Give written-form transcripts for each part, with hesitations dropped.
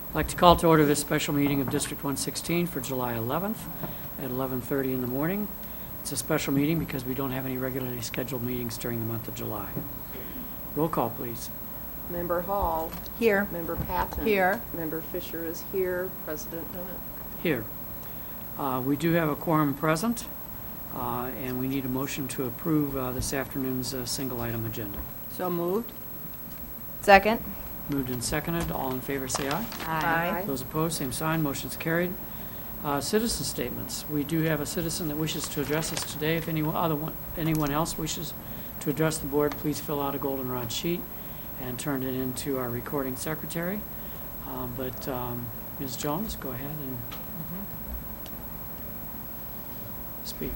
I'd like to call to order this special meeting of District 116 for July 11th at 11:30 in the morning. It's a special meeting because we don't have any regularly scheduled meetings during the month of July. Roll call, please. Member Hall. Here. Member Patton. Here. Member Fisher is here. President Bennett. Here. We do have a quorum present, and we need a motion to approve this afternoon's single item agenda. So moved. Second. Moved and seconded. All in favor say aye. Aye. Those opposed, same sign. Motion's carried. Citizen statements. We do have a citizen that wishes to address us today. If anyone else wishes to address the board, please fill out a goldenrod sheet and turn it into our recording secretary. But Ms. Jones, go ahead and speak.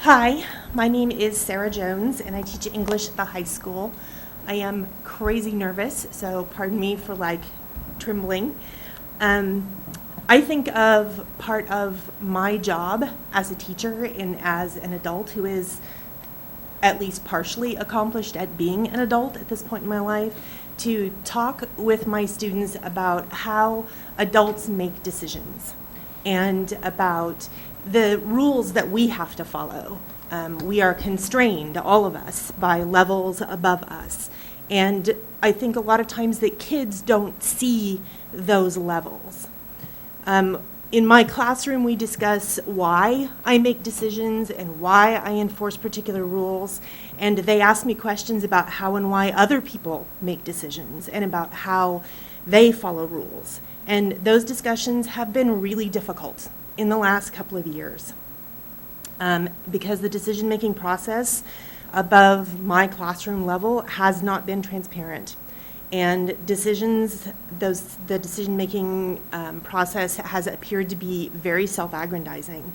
Hi, my name is Sarah Jones, and I teach English at the high school. I am crazy nervous, so pardon me for trembling. I think of part of my job as a teacher and as an adult who is at least partially accomplished at being an adult at this point in my life, to talk with my students about how adults make decisions and about the rules that we have to follow. We are constrained, all of us, by levels above us. And I think a lot of times that kids don't see those levels. In my classroom, we discuss why I make decisions and why I enforce particular rules. And they ask me questions about how and why other people make decisions and about how they follow rules. And those discussions have been really difficult in the last couple of years because the decision-making process above my classroom level has not been transparent. And the decision-making process has appeared to be very self-aggrandizing,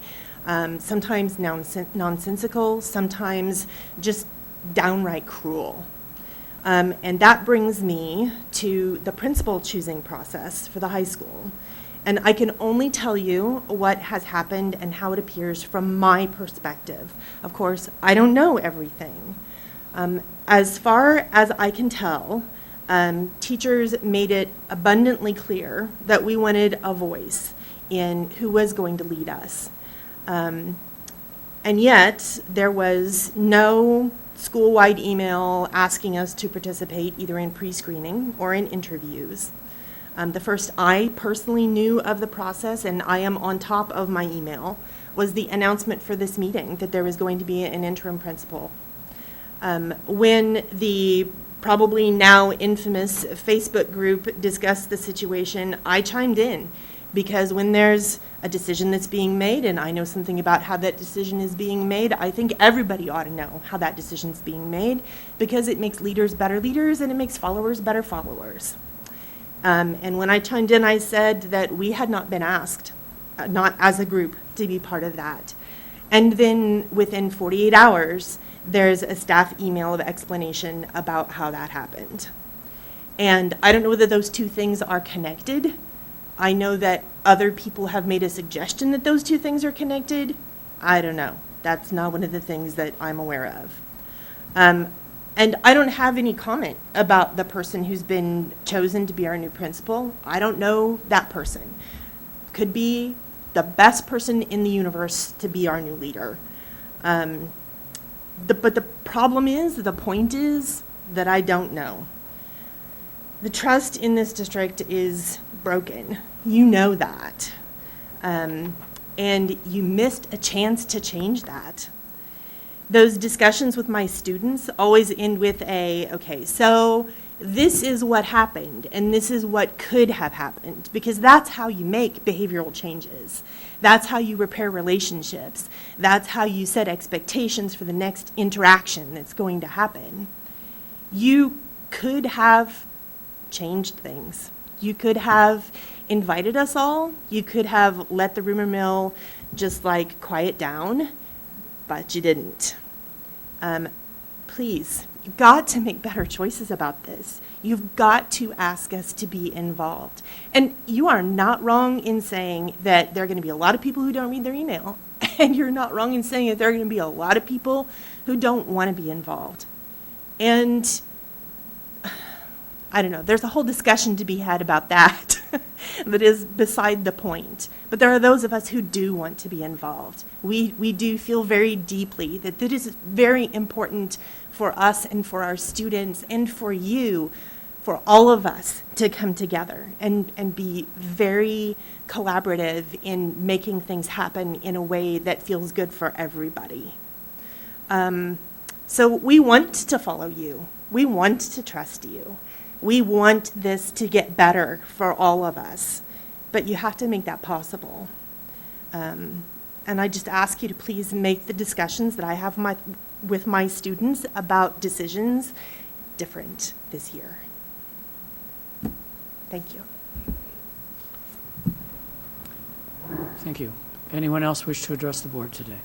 sometimes nonsensical, sometimes just downright cruel. And that brings me to the principal choosing process for the high school. And I can only tell you what has happened and how it appears from my perspective. Of course, I don't know everything. As far as I can tell, teachers made it abundantly clear that we wanted a voice in who was going to lead us. And yet, there was no school-wide email asking us to participate either in pre-screening or in interviews. The first I personally knew of the process, and I am on top of my email, was the announcement for this meeting that there was going to be an interim principal. When the probably now infamous Facebook group discussed the situation, I chimed in, because when there's a decision that's being made, and I know something about how that decision is being made, I think everybody ought to know how that decision's being made, because it makes leaders better leaders and it makes followers better followers. And when I chimed in, I said that we had not been asked, not as a group, to be part of that. And then within 48 hours, there's a staff email of explanation about how that happened. And I don't know whether those two things are connected. I know that other people have made a suggestion that those two things are connected. I don't know. That's not one of the things that I'm aware of. And I don't have any comment about the person who's been chosen to be our new principal. I don't know that person. Could be the best person in the universe to be our new leader. But the problem is, the point is that I don't know. The trust in this district is broken. You know that. And you missed a chance to change that. Those discussions with my students always end with okay, so this is what happened, and this is what could have happened, because that's how you make behavioral changes. That's how you repair relationships. That's how you set expectations for the next interaction that's going to happen. You could have changed things. You could have invited us all. You could have let the rumor mill just quiet down. But you didn't. Please, you've got to make better choices about this. You've got to ask us to be involved. And you are not wrong in saying that there are going to be a lot of people who don't read their email. And you're not wrong in saying that there are going to be a lot of people who don't want to be involved. And I don't know, there's a whole discussion to be had about that that is beside the point. But there are those of us who do want to be involved. We do feel very deeply that it is very important for us and for our students and for you, for all of us to come together and be very collaborative in making things happen in a way that feels good for everybody. So we want to follow you. We want to trust you. We want this to get better for all of us, but you have to make that possible. And I just ask you to please make the discussions that I have with my students about decisions different this year. Thank you. Thank you. Anyone else wish to address the board today?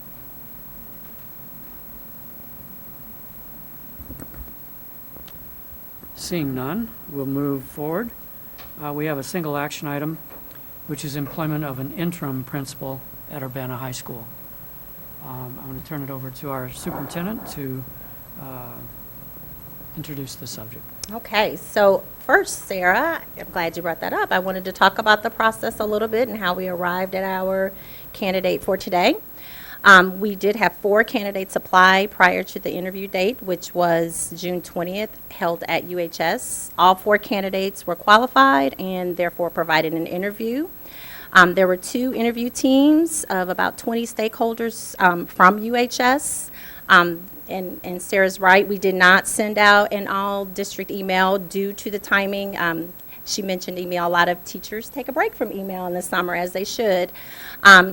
Seeing none, we'll move forward. We have a single action item, which is employment of an interim principal at Urbana High School. I'm going to turn it over to our superintendent to introduce the subject. Okay, so first, Sarah, I'm glad you brought that up. I wanted to talk about the process a little bit and how we arrived at our candidate for today. We did have 4 candidates apply prior to the interview date, which was June 20th, held at UHS. All 4 candidates were qualified and therefore provided an interview. There were 2 interview teams of about 20 stakeholders from UHS. And Sarah's right, we did not send out an all-district email due to the timing. She mentioned email. A lot of teachers take a break from email in the summer, as they should.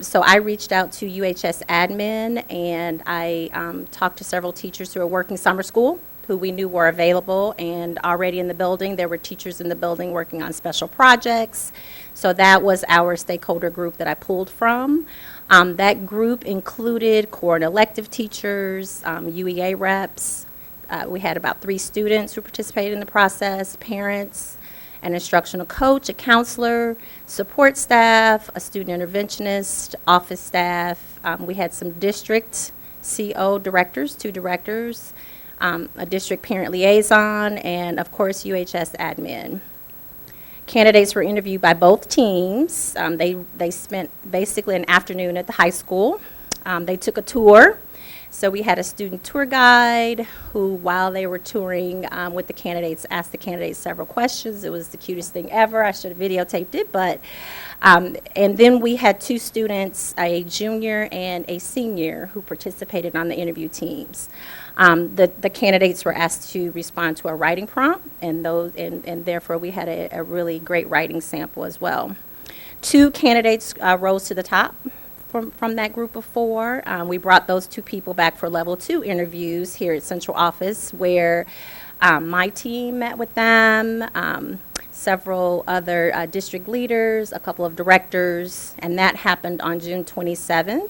So I reached out to UHS admin, and I talked to several teachers who are working summer school, who we knew were available and already in the building. There were teachers in the building working on special projects. So that was our stakeholder group that I pulled from. That group included core and elective teachers, UEA reps. We had about 3 students who participated in the process, parents, an instructional coach, a counselor, support staff, a student interventionist, office staff. We had some district CO directors, 2 directors, a district parent liaison, and of course UHS admin. Candidates were interviewed by both teams. They spent basically an afternoon at the high school. They took a tour. So we had a student tour guide who, while they were touring with the candidates, asked the candidates several questions. It was the cutest thing ever. I should have videotaped it, but, and then we had 2 students, a junior and a senior, who participated on the interview teams. The candidates were asked to respond to a writing prompt, and therefore we had a really great writing sample as well. 2 candidates rose to the top from that group of 4. We brought those 2 people back for level 2 interviews here at Central Office, where my team met with them, several other district leaders, a couple of directors, and that happened on June 27th.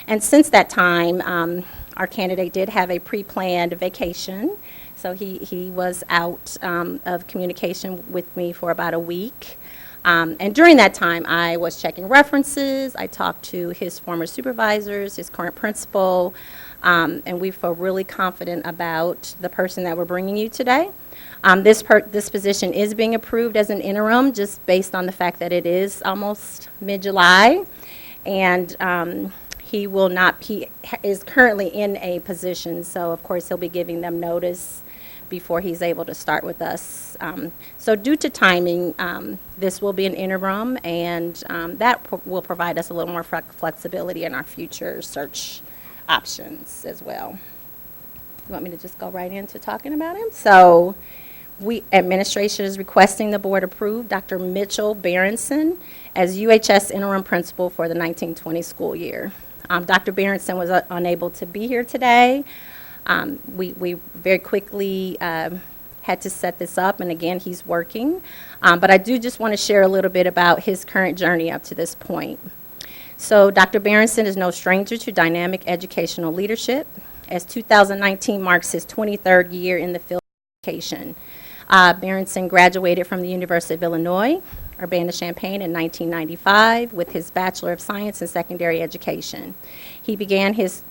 And since that time, our candidate did have a pre-planned vacation, so he was out of communication with me for about a week. And during that time, I was checking references. I talked to his former supervisors, his current principal, and we feel really confident about the person that we're bringing you today. This position is being approved as an interim, just based on the fact that it is almost mid-July, and he is currently in a position, so of course he'll be giving them notice before he's able to start with us. So due to timing, this will be an interim, and that will provide us a little more flexibility in our future search options as well. You want me to just go right into talking about him? So administration is requesting the board approve Dr. Mitchell Berenson as UHS interim principal for the 1920 school year. Dr. Berenson was unable to be here today. We very quickly had to set this up, and again, he's working. But I do just want to share a little bit about his current journey up to this point. So Dr. Berenson is no stranger to dynamic educational leadership, as 2019 marks his 23rd year in the field of education. Berenson graduated from the University of Illinois, Urbana-Champaign in 1995 with his Bachelor of Science in Secondary Education. He began his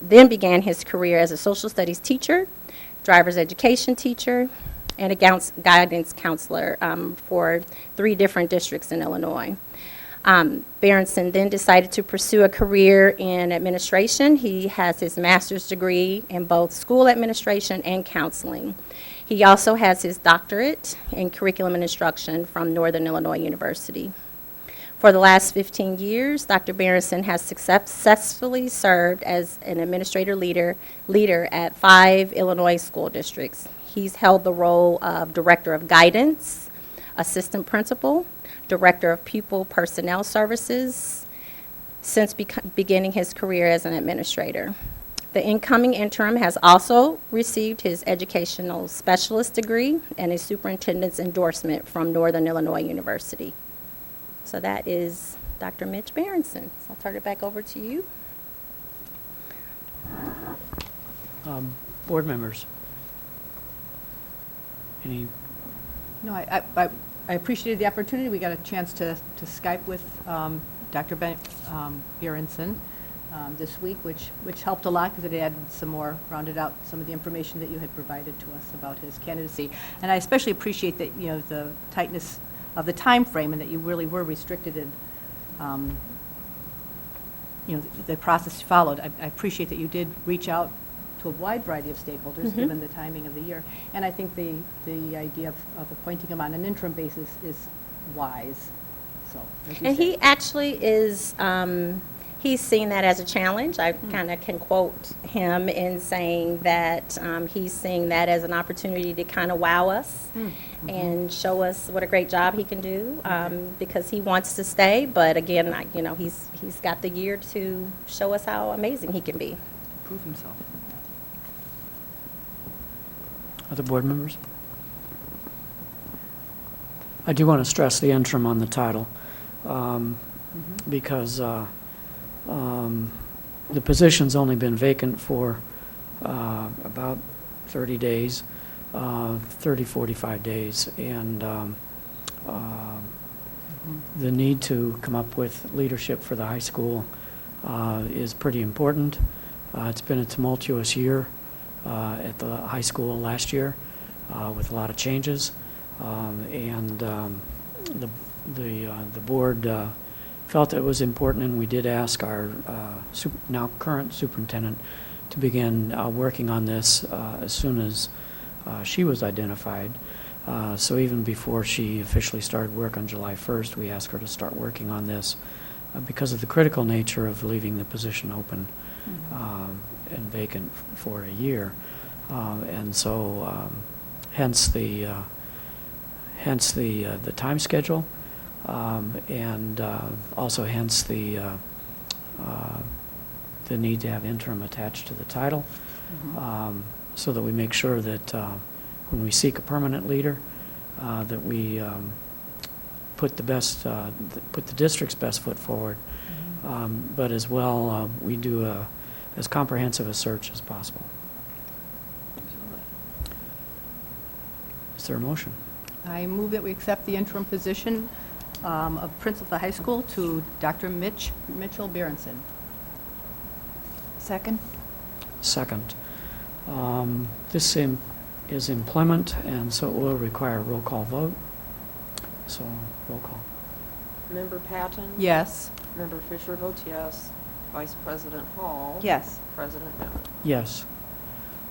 career as a social studies teacher, driver's education teacher, and a guidance counselor for 3 different districts in Illinois. Berenson then decided to pursue a career in administration. He has his master's degree in both school administration and counseling. He also has his doctorate in curriculum and instruction from Northern Illinois University. For the last 15 years, Dr. Berenson has successfully served as an administrator leader at 5 Illinois school districts. He's held the role of Director of Guidance, Assistant Principal, Director of Pupil Personnel Services since beginning his career as an administrator. The incoming interim has also received his educational specialist degree and a superintendent's endorsement from Northern Illinois University. So that is Dr. Mitch Berenson. So I'll turn it back over to you. Board members? Any? No, I appreciated the opportunity. We got a chance to Skype with Dr. Berenson this week, which helped a lot because it added rounded out some of the information that you had provided to us about his candidacy. And I especially appreciate that, the tightness of the time frame and that you really were restricted in, the process you followed. I appreciate that you did reach out to a wide variety of stakeholders, given the timing of the year. And I think the idea of appointing him on an interim basis is wise. So, as you And said. he actually is, he's seen that as a challenge. I kind of can quote him in saying that he's seeing that as an opportunity to kind of wow us and show us what a great job he can do because he wants to stay. But again, he's got the year to show us how amazing he can be. Prove himself. Other board members? I do want to stress the interim on the title because the position's only been vacant for about 30 days, 45 days, and the need to come up with leadership for the high school is pretty important. It's been a tumultuous year at the high school last year with a lot of changes, and the board felt it was important, and we did ask our now current superintendent to begin working on this as soon as she was identified. So even before she officially started work on July 1st, we asked her to start working on this because of the critical nature of leaving the position open and vacant for a year. And so hence the time schedule. And also hence the need to have interim attached to the title, so that we make sure that when we seek a permanent leader, that we put the district's best foot forward, but as well we do as comprehensive a search as possible. Is there a motion? I move that we accept the interim position of principal of the high school to Dr. Mitchell Berenson. Second? Second. This is employment, and so it will require a roll call vote. So, roll call. Member Patton? Yes. Member Fisher votes yes. Vice President Hall? Yes. President Dillon? Yes.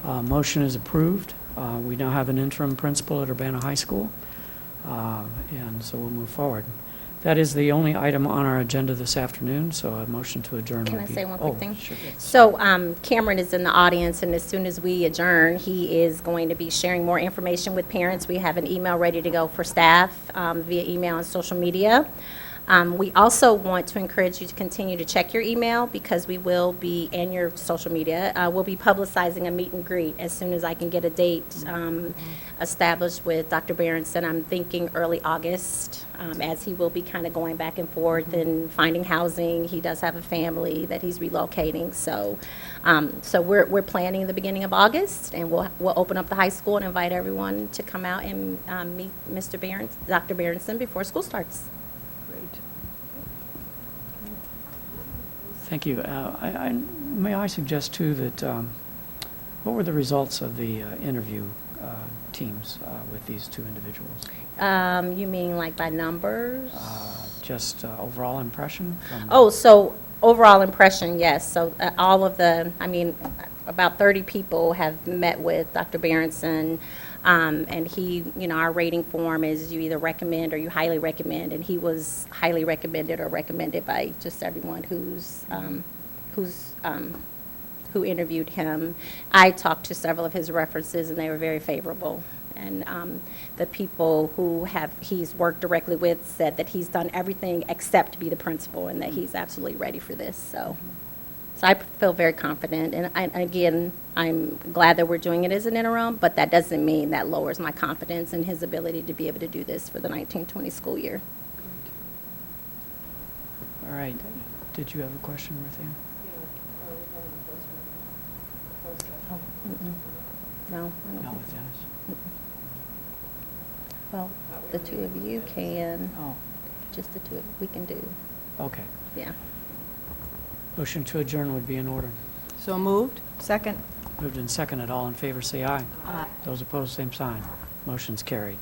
Motion is approved. We now have an interim principal at Urbana High School, and so we'll move forward. That is the only item on our agenda this afternoon, so a motion to adjourn Can would I be... say one quick thing? Sure. So Cameron is in the audience, and as soon as we adjourn, he is going to be sharing more information with parents. We have an email ready to go for staff via email and social media. We also want to encourage you to continue to check your email because we will be, and your social media, we'll be publicizing a meet and greet as soon as I can get a date established with Dr. Berenson. I'm thinking early August, as he will be kind of going back and forth and finding housing. He does have a family that he's relocating, so we're planning the beginning of August, and we'll open up the high school and invite everyone to come out and meet Dr. Berenson before school starts. Thank you. May I suggest, too, that what were the results of the interview teams with these two individuals? You mean like by numbers? Just overall impression from? Oh, so overall impression, yes. So all of the, I mean, about 30 people have met with Dr. Berenson, and he, you know, our rating form is you either recommend or you highly recommend, and he was highly recommended or recommended by just everyone who interviewed him. I talked to several of his references, and they were very favorable. And the people who he's worked directly with said that he's done everything except to be the principal, and that he's absolutely ready for this. So I feel very confident. And again, I'm glad that we're doing it as an interim, but that doesn't mean that lowers my confidence in his ability to be able to do this for the 1920 school year. All right. Did you have a question, Ruthie? No, I don't No, think with so. Dennis? Well, the two of you can, Oh, just the two of we can do, okay. yeah. Motion to adjourn would be in order. So moved. Second. Moved and seconded. All in favor, say aye. Aye. Those opposed, same sign. Motion's carried.